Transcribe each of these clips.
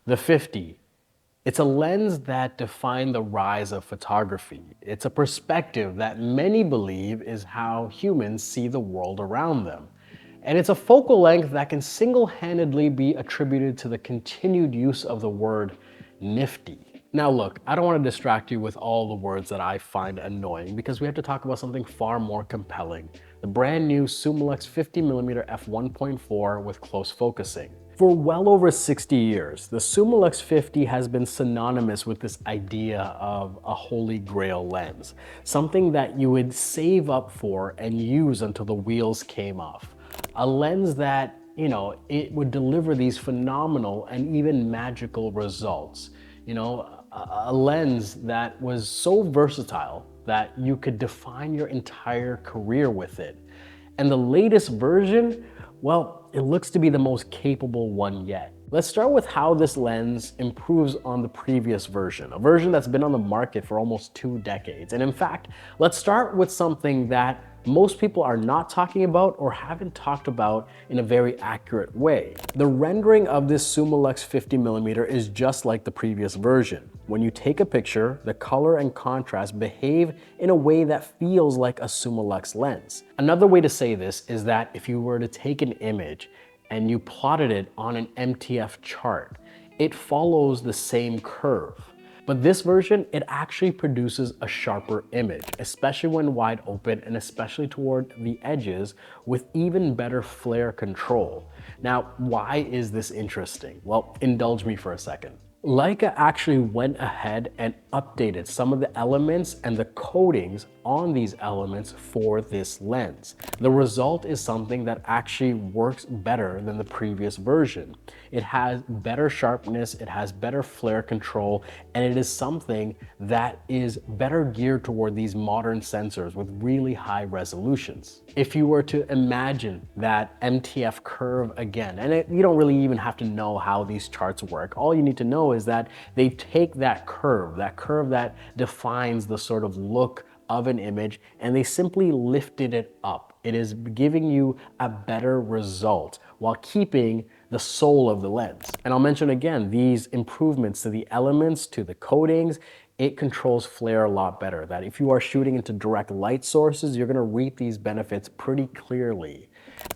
The 50. It's a lens that defined the rise of photography. It's a perspective that many believe is how humans see the world around them. And it's a focal length that can single-handedly be attributed to the continued use of the word nifty. Now look, I don't want to distract you with all the words that I find annoying because we have to talk about something far more compelling. The brand new Summilux 50mm f1.4 with close focusing. For well over 60 years, the Summilux 50 has been synonymous with this idea of a holy grail lens, something that you would save up for and use until the wheels came off. A lens that, it would deliver these phenomenal and even magical results. A lens that was so versatile that you could define your entire career with it. And the latest version, well, it looks to be the most capable one yet. Let's start with how this lens improves on the previous version, a version that's been on the market for almost 2 decades. And in fact, let's start with something that most people are not talking about or haven't talked about in a very accurate way. The rendering of this Summilux 50mm is just like the previous version. When you take a picture, the color and contrast behave in a way that feels like a Summilux lens. Another way to say this is that if you were to take an image and you plotted it on an MTF chart, it follows the same curve. But this version, it actually produces a sharper image, especially when wide open and especially toward the edges with even better flare control. Now, why is this interesting? Well, indulge me for a second. Leica actually went ahead and updated some of the elements and the coatings on these elements for this lens. The result is something that actually works better than the previous version. It has better sharpness, it has better flare control, and it is something that is better geared toward these modern sensors with really high resolutions. If you were to imagine that MTF curve again, and you don't really even have to know how these charts work, all you need to know is that they take that curve that defines the sort of look of an image, and they simply lifted it up. It is giving you a better result while keeping the soul of the lens. And I'll mention again, these improvements to the elements, to the coatings, it controls flare a lot better. That if you are shooting into direct light sources, you're gonna reap these benefits pretty clearly.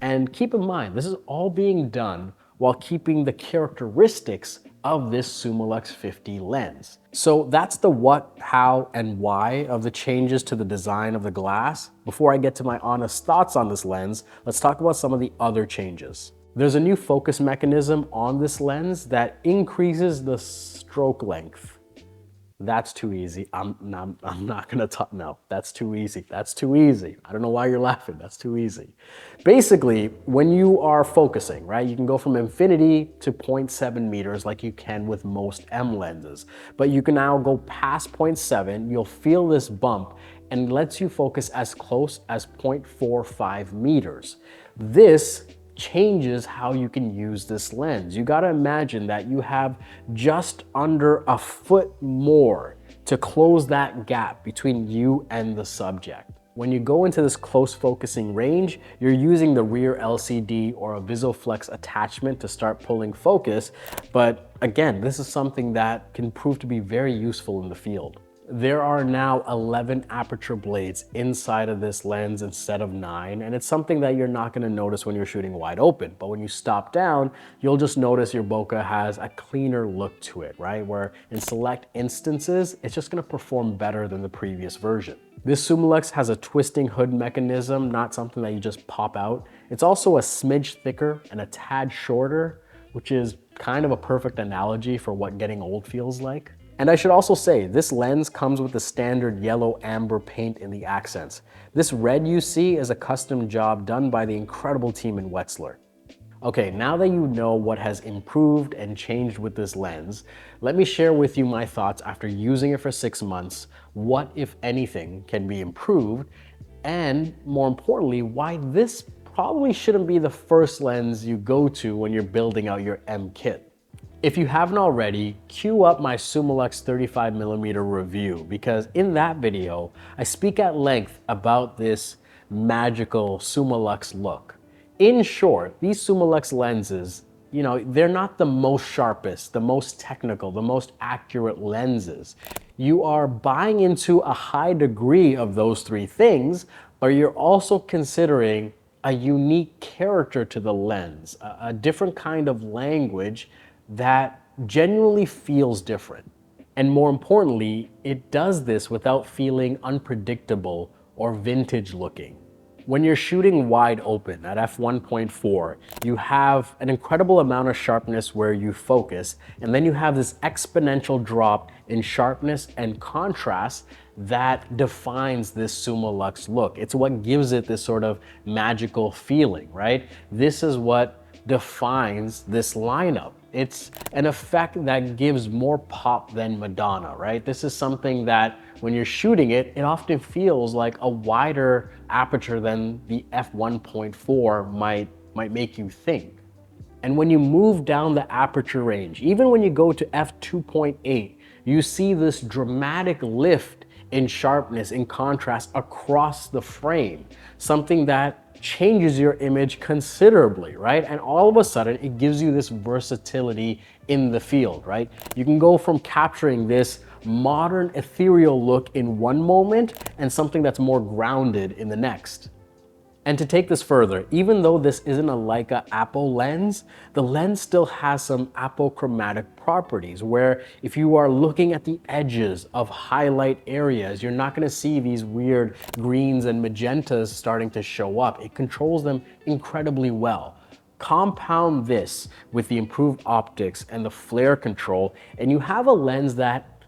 And keep in mind, this is all being done while keeping the characteristics of this Summilux 50 lens. So that's the what, how, and why of the changes to the design of the glass. Before I get to my honest thoughts on this lens, let's talk about some of the other changes. There's a new focus mechanism on this lens that increases the stroke length. That's too easy. I'm not gonna talk, no, that's too easy. That's too easy. I don't know why you're laughing, that's too easy. Basically, when you are focusing, right, you can go from infinity to 0.7 meters like you can with most M lenses, but you can now go past 0.7, you'll feel this bump and lets you focus as close as 0.45 meters. This changes how you can use this lens. You gotta imagine that you have just under a foot more to close that gap between you and the subject. When you go into this close focusing range, you're using the rear LCD or a VisiFlex attachment to start pulling focus. But again, this is something that can prove to be very useful in the field. There are now 11 aperture blades inside of this lens instead of 9, and it's something that you're not going to notice when you're shooting wide open, but when you stop down, you'll just notice your bokeh has a cleaner look to it, right? Where in select instances, it's just going to perform better than the previous version. This Summilux has a twisting hood mechanism, not something that you just pop out. It's also a smidge thicker and a tad shorter, which is kind of a perfect analogy for what getting old feels like. And I should also say, this lens comes with the standard yellow amber paint in the accents. This red you see is a custom job done by the incredible team in Wetzlar. Okay, now that you know what has improved and changed with this lens, let me share with you my thoughts after using it for 6 months, what, if anything, can be improved, and more importantly, why this probably shouldn't be the first lens you go to when you're building out your M kit. If you haven't already, queue up my Summilux 35mm review, because in that video, I speak at length about this magical Summilux look. In short, these Summilux lenses, they're not the most sharpest, the most technical, the most accurate lenses. You are buying into a high degree of those three things, but you're also considering a unique character to the lens, a different kind of language that genuinely feels different. And more importantly, it does this without feeling unpredictable or vintage looking. When you're shooting wide open at f1.4, you have an incredible amount of sharpness where you focus, and then you have this exponential drop in sharpness and contrast that defines this Summilux look. It's what gives it this sort of magical feeling, right? This is what defines this lineup. It's an effect that gives more pop than Madonna, right? This is something that when you're shooting it, it often feels like a wider aperture than the f1.4 might make you think. And when you move down the aperture range, even when you go to f2.8, you see this dramatic lift in sharpness, in contrast across the frame, something that changes your image considerably, right? And all of a sudden, it gives you this versatility in the field, right? You can go from capturing this modern ethereal look in one moment and something that's more grounded in the next. And to take this further, even though this isn't a Leica Apo lens, the lens still has some apochromatic properties where if you are looking at the edges of highlight areas, you're not gonna see these weird greens and magentas starting to show up. It controls them incredibly well. Compound this with the improved optics and the flare control, and you have a lens that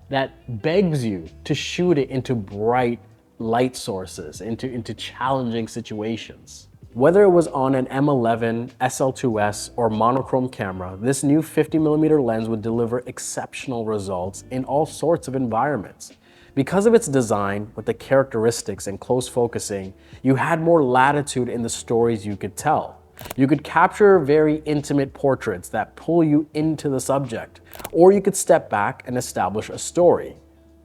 begs you to shoot it into bright light sources, into challenging situations. Whether it was on an M11, SL2S, or monochrome camera, this new 50mm lens would deliver exceptional results in all sorts of environments. Because of its design, with the characteristics and close focusing, you had more latitude in the stories you could tell. You could capture very intimate portraits that pull you into the subject, or you could step back and establish a story.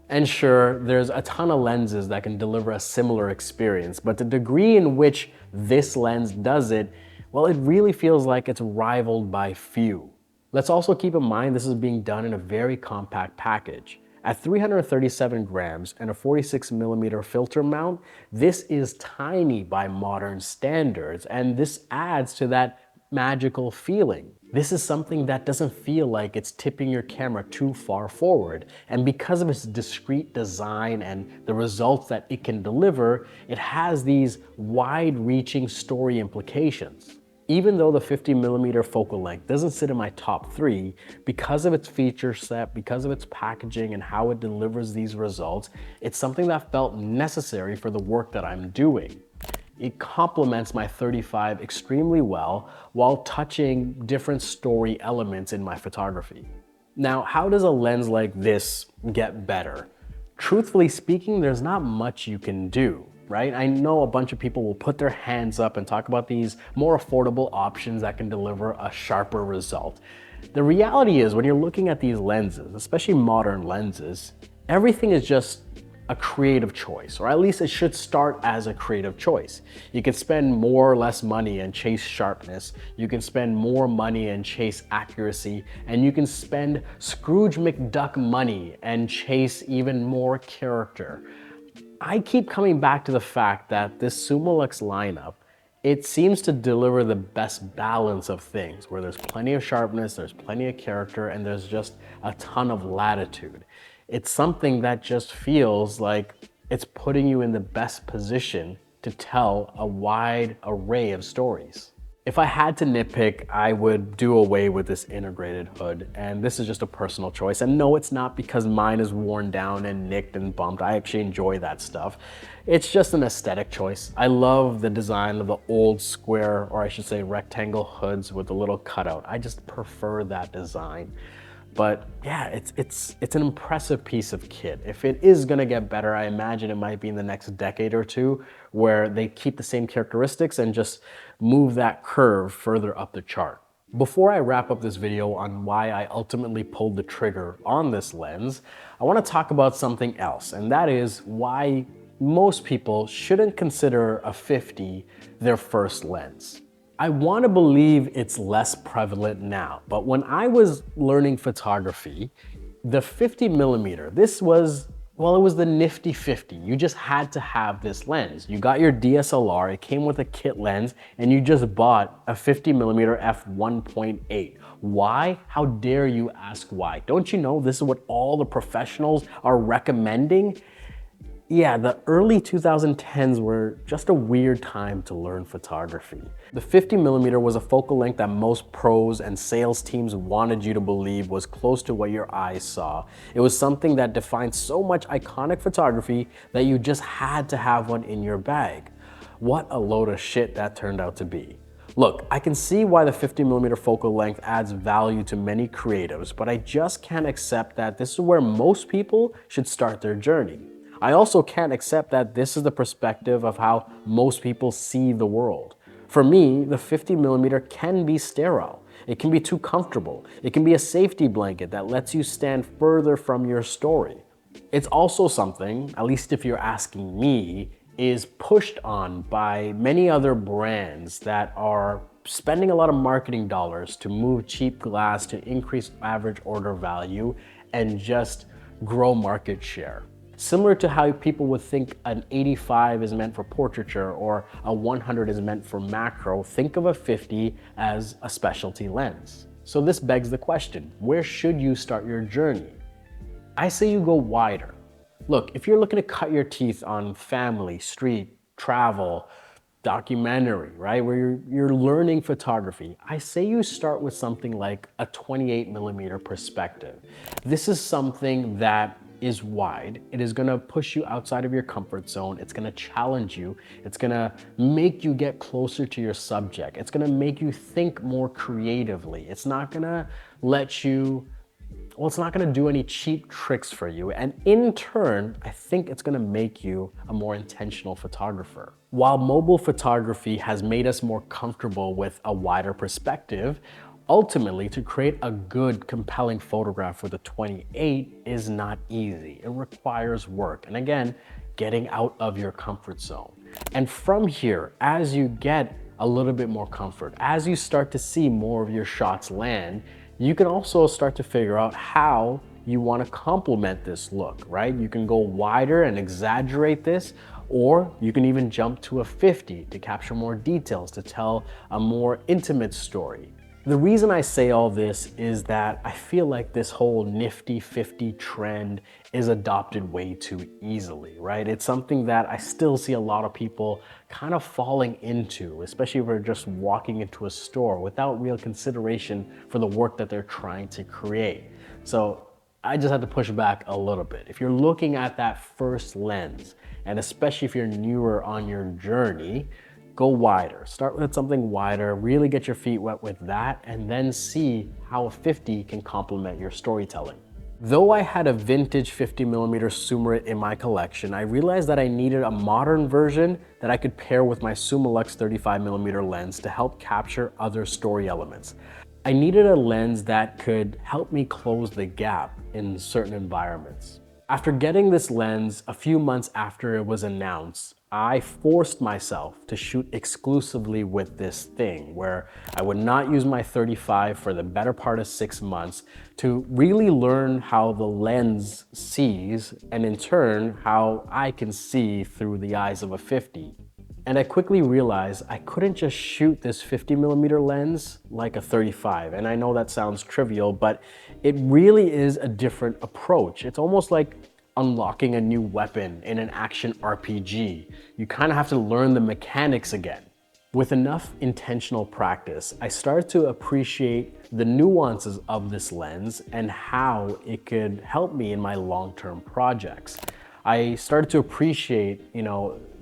And sure, there's a ton of lenses that can deliver a similar experience, but the degree in which this lens does it, well, it really feels like it's rivaled by few. Let's also keep in mind this is being done in a very compact package. At 337 grams and a 46mm filter mount, this is tiny by modern standards, and this adds to that magical feeling. This is something that doesn't feel like it's tipping your camera too far forward. And because of its discreet design and the results that it can deliver, it has these wide-reaching story implications. Even though the 50mm focal length doesn't sit in my top 3, because of its feature set, because of its packaging and how it delivers these results, it's something that felt necessary for the work that I'm doing. It complements my 35 extremely well while touching different story elements in my photography. Now, how does a lens like this get better? Truthfully speaking, there's not much you can do, right? I know a bunch of people will put their hands up and talk about these more affordable options that can deliver a sharper result. The reality is when you're looking at these lenses, especially modern lenses, everything is just a creative choice, or at least it should start as a creative choice. You can spend more or less money and chase sharpness. You can spend more money and chase accuracy, and you can spend Scrooge McDuck money and chase even more character. I keep coming back to the fact that this Summilux lineup, it seems to deliver the best balance of things, where there's plenty of sharpness, there's plenty of character, and there's just a ton of latitude. It's something that just feels like it's putting you in the best position to tell a wide array of stories. If I had to nitpick, I would do away with this integrated hood, and this is just a personal choice. And no, it's not because mine is worn down and nicked and bumped. I actually enjoy that stuff. It's just an aesthetic choice. I love the design of the old square, or I should say rectangle hoods with a little cutout. I just prefer that design. But yeah, it's an impressive piece of kit. If it is gonna get better, I imagine it might be in the next decade or two, where they keep the same characteristics and just move that curve further up the chart. Before I wrap up this video on why I ultimately pulled the trigger on this lens, I wanna talk about something else, and that is why most people shouldn't consider a 50 their first lens. I want to believe it's less prevalent now, but when I was learning photography, the 50 millimeter, this was, well, it was the nifty 50. You just had to have this lens. You got your DSLR, it came with a kit lens, and you just bought a 50 millimeter f1.8. Why? How dare you ask why? Don't you know this is what all the professionals are recommending? Yeah, the early 2010s were just a weird time to learn photography. The 50 millimeter was a focal length that most pros and sales teams wanted you to believe was close to what your eyes saw. It was something that defined so much iconic photography that you just had to have one in your bag. What a load of shit that turned out to be. Look, I can see why the 50 millimeter focal length adds value to many creatives, but I just can't accept that this is where most people should start their journey. I also can't accept that this is the perspective of how most people see the world. For me, the 50 millimeter can be sterile. It can be too comfortable. It can be a safety blanket that lets you stand further from your story. It's also something, at least if you're asking me, is pushed on by many other brands that are spending a lot of marketing dollars to move cheap glass to increase average order value and just grow market share. Similar to how people would think an 85 is meant for portraiture or a 100 is meant for macro, think of a 50 as a specialty lens. So this begs the question, where should you start your journey? I say you go wider. Look, if you're looking to cut your teeth on family, street, travel, documentary, right, where you're learning photography, I say you start with something like a 28 millimeter perspective. This is something that is wide. It is gonna push you outside of your comfort zone. It's gonna challenge you. It's gonna make you get closer to your subject. It's gonna make you think more creatively. It's not gonna let you, well, it's not gonna do any cheap tricks for you. And in turn, I think it's gonna make you a more intentional photographer. While mobile photography has made us more comfortable with a wider perspective, ultimately, to create a good, compelling photograph with a 28 is not easy. It requires work. And again, getting out of your comfort zone. And from here, as you get a little bit more comfort, as you start to see more of your shots land, you can also start to figure out how you want to complement this look, right? You can go wider and exaggerate this, or you can even jump to a 50 to capture more details, to tell a more intimate story. The reason I say all this is that I feel like this whole nifty 50 trend is adopted way too easily, right? It's something that I still see a lot of people kind of falling into, especially if they're just walking into a store without real consideration for the work that they're trying to create. So I just had to push back a little bit. If you're looking at that first lens, and especially if you're newer on your journey, go wider. Start with something wider, really get your feet wet with that, and then see how a 50 can complement your storytelling. Though I had a vintage 50mm Summilux in my collection, I realized that I needed a modern version that I could pair with my Summilux 35mm lens to help capture other story elements. I needed a lens that could help me close the gap in certain environments. After getting this lens, a few months after it was announced, I forced myself to shoot exclusively with this thing, where I would not use my 35 for the better part of 6 months to really learn how the lens sees, and in turn, how I can see through the eyes of a 50. And I quickly realized I couldn't just shoot this 50mm lens like a 35. And I know that sounds trivial, but it really is a different approach. It's almost like unlocking a new weapon in an action RPG. You kind of have to learn the mechanics again. With enough intentional practice, I started to appreciate the nuances of this lens and how it could help me in my long-term projects. I started to appreciate,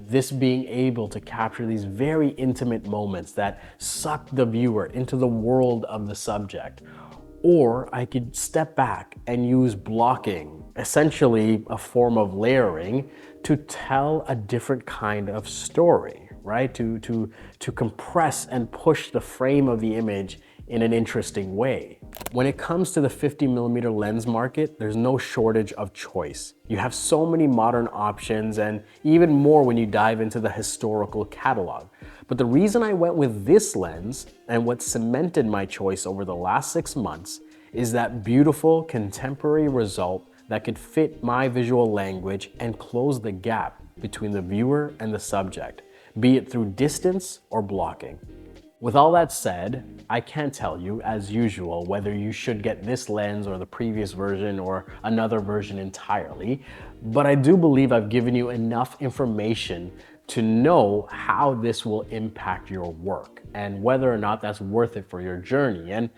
this being able to capture these very intimate moments that suck the viewer into the world of the subject. Or I could step back and use blocking, essentially a form of layering, to tell a different kind of story, right? To compress and push the frame of the image in an interesting way. When it comes to the 50mm lens market, there's no shortage of choice. You have so many modern options, and even more when you dive into the historical catalog. But the reason I went with this lens and what cemented my choice over the last 6 months is that beautiful contemporary result that could fit my visual language and close the gap between the viewer and the subject, be it through distance or blocking. With all that said, I can't tell you, as usual, whether you should get this lens or the previous version or another version entirely, but I do believe I've given you enough information to know how this will impact your work and whether or not that's worth it for your journey. And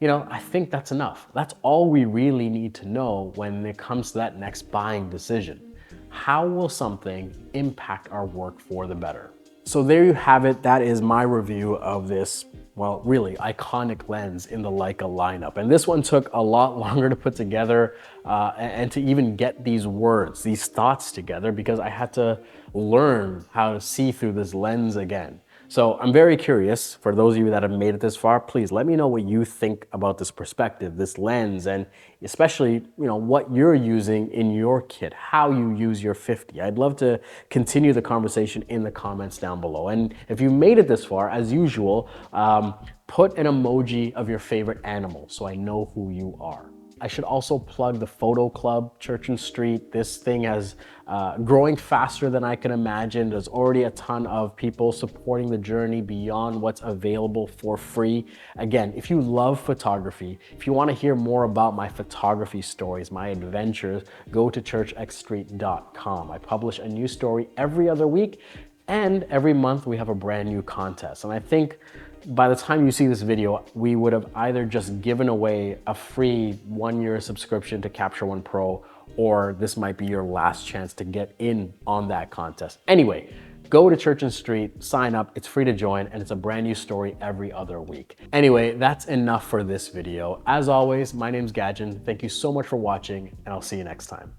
I think that's enough. That's all we really need to know when it comes to that next buying decision. How will something impact our work for the better? So there you have it. That is my review of this, well, really iconic lens in the Leica lineup. And this one took a lot longer to put together and to even get these words, these thoughts together, because I had to learn how to see through this lens again. So I'm very curious, for those of you that have made it this far, please let me know what you think about this perspective, this lens, and especially, what you're using in your kit, how you use your 50. I'd love to continue the conversation in the comments down below. And if you made it this far, as usual, put an emoji of your favorite animal so I know who you are. I should also plug the photo club, Church Street. This thing has growing faster than I can imagine. There's already a ton of people supporting the journey beyond what's available for free. Again, if you love photography, if you want to hear more about my photography stories, my adventures, go to churchxstreet.com. I publish a new story every other week, and every month we have a brand new contest. And I think by the time you see this video, we would have either just given away a free 1-year subscription to Capture One Pro, or this might be your last chance to get in on that contest. Anyway, go to Church Street, sign up, it's free to join, and it's a brand new story every other week. Anyway, that's enough for this video. As always, my name's Gadgen. Thank you so much for watching, and I'll see you next time.